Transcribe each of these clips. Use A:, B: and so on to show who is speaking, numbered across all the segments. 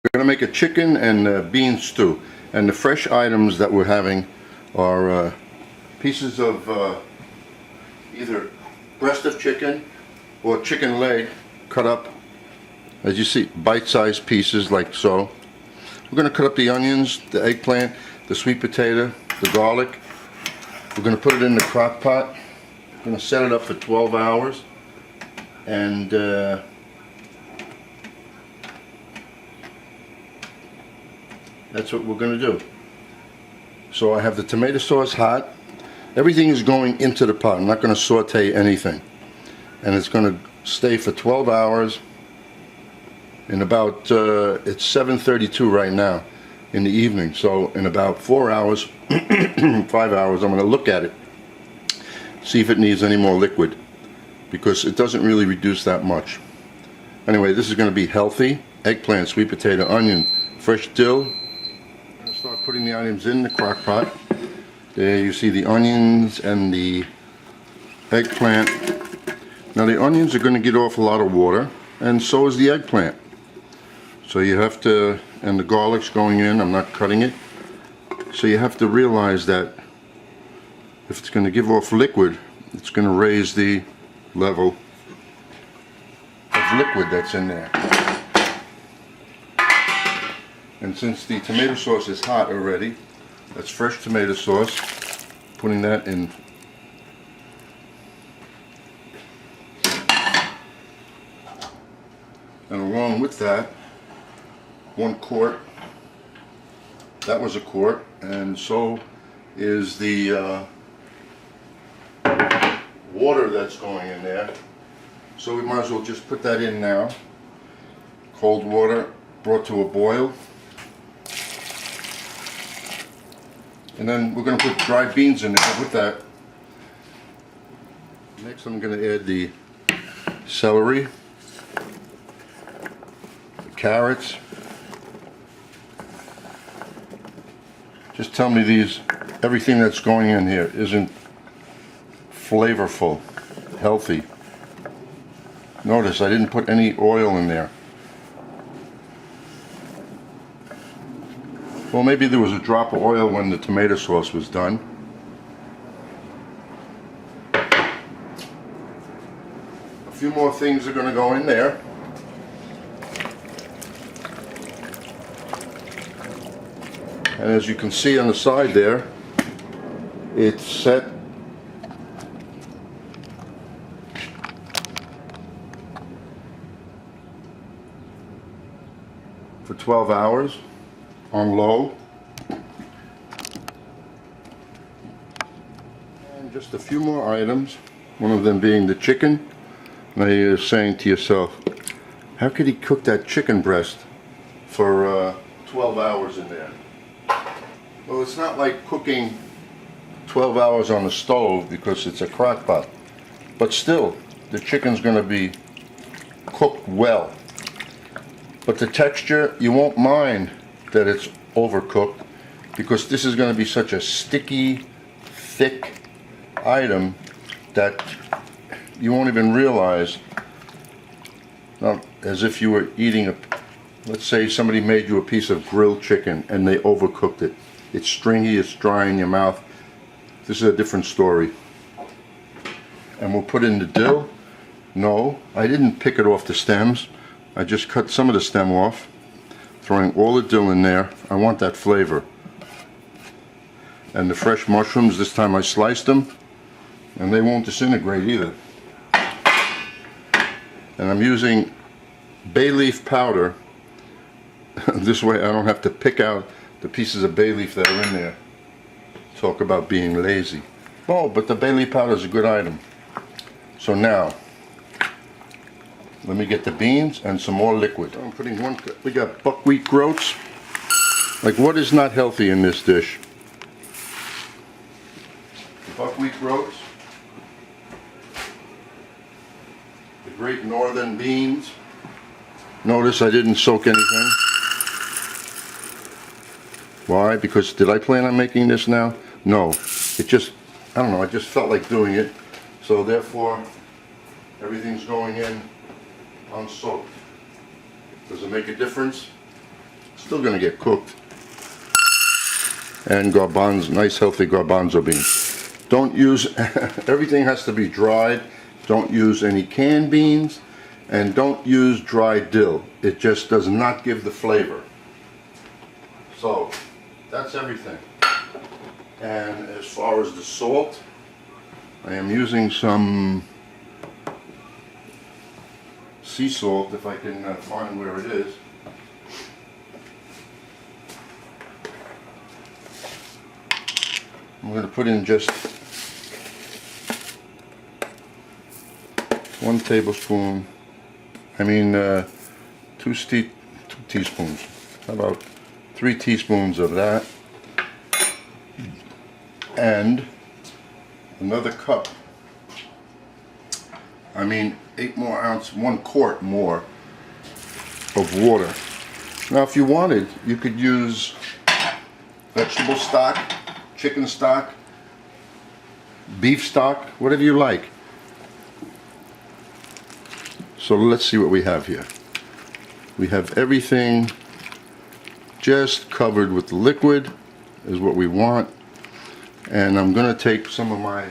A: We're going to make a chicken and bean stew, and the fresh items that we're having are pieces of either breast of chicken or chicken leg cut up, as you see, bite-sized pieces like so. We're going to cut up the onions, the eggplant, the sweet potato, the garlic. We're going to put it in the crock pot. We're going to set it up for 12 hours, and that's what we're going to do. So I have the tomato sauce hot. Everything is going into the pot. I'm not going to saute anything. And it's going to stay for 12 hours. In about, it's 7:32 right now in the evening. So in about 4 hours, 5 hours, I'm going to look at it. See if it needs any more liquid. Because it doesn't really reduce that much. Anyway, this is going to be healthy. Eggplant, sweet potato, onion, fresh dill. Start putting the items in the crock pot. There you see the onions and the eggplant. Now the onions are going to get off a lot of water, and so is the eggplant. So you have to, and the garlic's going in, I'm not cutting it. So you have to realize that if it's going to give off liquid, it's going to raise the level of liquid that's in there. And since the tomato sauce is hot already, that's fresh tomato sauce, putting that in. And along with that, 1 quart, that was a quart, and so is the water that's going in there. So we might as well just put that in now. Cold water brought to a boil. And then we're going to put dried beans in there with that. Next I'm going to add the celery, the carrots. Just tell me everything that's going in here isn't flavorful, healthy. Notice I didn't put any oil in there. Well, maybe there was a drop of oil when the tomato sauce was done. A few more things are going to go in there. And as you can see on the side there, it's set for 12 hours. On low. And just a few more items, one of them being the chicken. Now you're saying to yourself, how could he cook that chicken breast for 12 hours in there? Well, it's not like cooking 12 hours on the stove because it's a crock pot, but still the chicken's going to be cooked well. But the texture, you won't mind that it's overcooked, because this is going to be such a sticky, thick item that you won't even realize, as if you were eating let's say somebody made you a piece of grilled chicken and they overcooked it. It's stringy, it's dry in your mouth. This is a different story. And we'll put in the dill. No, I didn't pick it off the stems. I just cut some of the stem off. Throwing all the dill in there. I want that flavor. And the fresh mushrooms, this time I sliced them, and they won't disintegrate either. And I'm using bay leaf powder. This way I don't have to pick out the pieces of bay leaf that are in there. Talk about being lazy. Oh, but the bay leaf powder is a good item. So now, let me get the beans and some more liquid. I'm putting we got buckwheat groats. Like, what is not healthy in this dish? The buckwheat groats. The great northern beans. Notice I didn't soak anything. Why? Because did I plan on making this now? No. It just, I don't know, I just felt like doing it. So therefore, everything's going in unsoaked. Does it make a difference? Still gonna get cooked. And garbanzo, nice healthy garbanzo beans. Don't use, everything has to be dried. Don't use any canned beans, and don't use dried dill. It just does not give the flavor. So that's everything. And as far as the salt, I am using some sea salt, if I can find where it is. I'm going to put in just 1 tablespoon, two teaspoons, about 3 teaspoons of that, and another cup, 8 more ounces, 1 quart more of water. Now if you wanted, you could use vegetable stock, chicken stock, beef stock, whatever you like. So let's see what we have here. We have everything just covered with liquid, is what we want. And I'm going to take some of my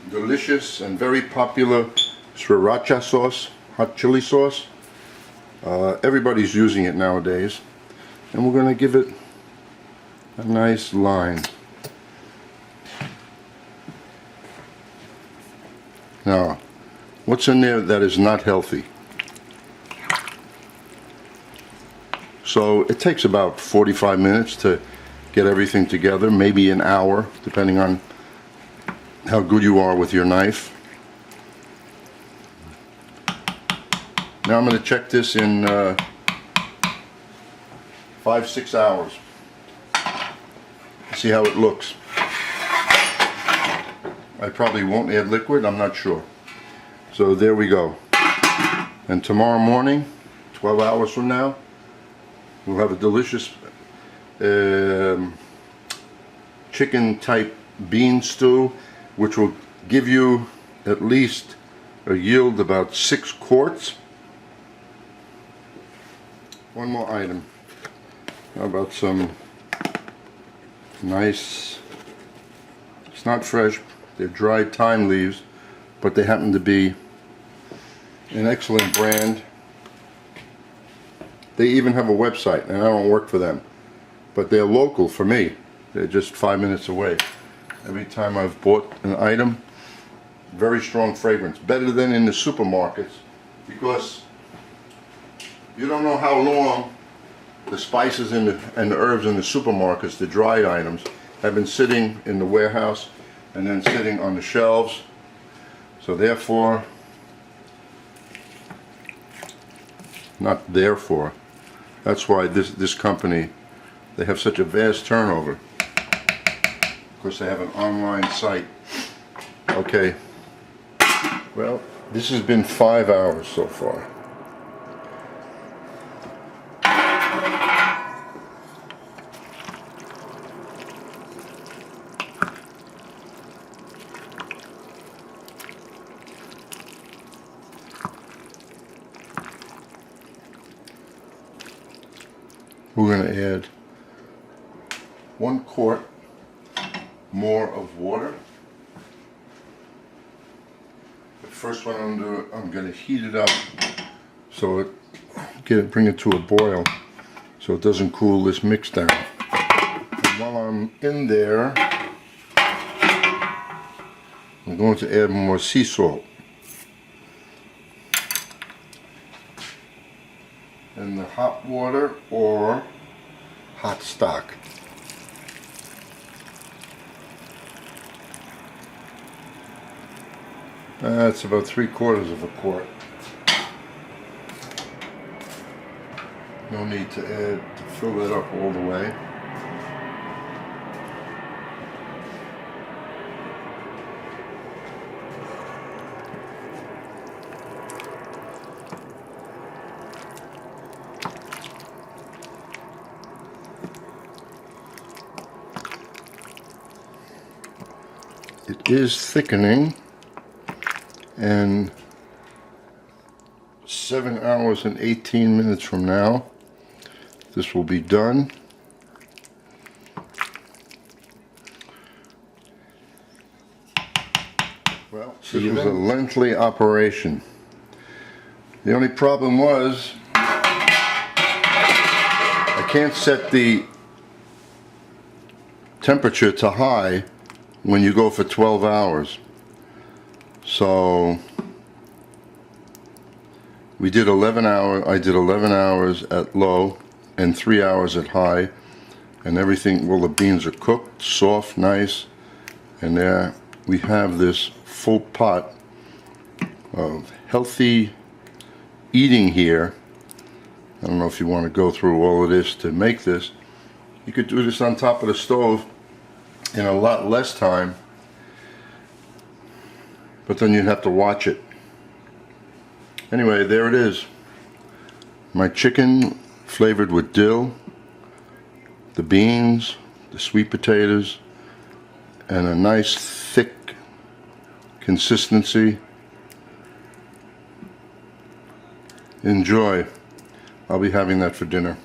A: delicious and very popular sriracha sauce, hot chili sauce. Everybody's using it nowadays. And we're going to give it a nice line. Now, what's in there that is not healthy? So it takes about 45 minutes to get everything together, maybe an hour, depending on how good you are with your knife. Now I'm going to check this in 5-6 hours. See how it looks. I probably won't add liquid, I'm not sure. So there we go. And tomorrow morning, 12 hours from now, we'll have a delicious chicken type bean stew, which will give you at least a yield about 6 quarts. One more item. How about some nice, it's not fresh, they're dried thyme leaves, but they happen to be an excellent brand. They even have a website, and I don't work for them, but they're local for me. They're just 5 minutes away. Every time I've bought an item, very strong fragrance, better than in the supermarkets, because you don't know how long the spices and the herbs in the supermarkets, the dried items, have been sitting in the warehouse and then sitting on the shelves. So therefore, not therefore, that's why this company, they have such a vast turnover, because they have an online site. Okay, well, this has been 5 hours so far. We're going to add 1 quart more of water. The first one I'm going to heat it up so bring it to a boil so it doesn't cool this mix down. And while I'm in there, I'm going to add more sea salt. In the hot water or hot stock. That's about 3/4 of a quart. No need to fill that up all the way. It is thickening, and 7 hours and 18 minutes from now, this will be done. Well, this was a lengthy operation. The only problem was I can't set the temperature to high when you go for 12 hours. So we did 11 hours. I did 11 hours at low and 3 hours at high, and everything, well, the beans are cooked, soft, nice, and there we have this full pot of healthy eating here. I don't know if you want to go through all of this to make this. You could do this on top of the stove in a lot less time, but then you'd have to watch it. Anyway, there it is. My chicken flavored with dill, the beans, the sweet potatoes, and a nice thick consistency. Enjoy. I'll be having that for dinner.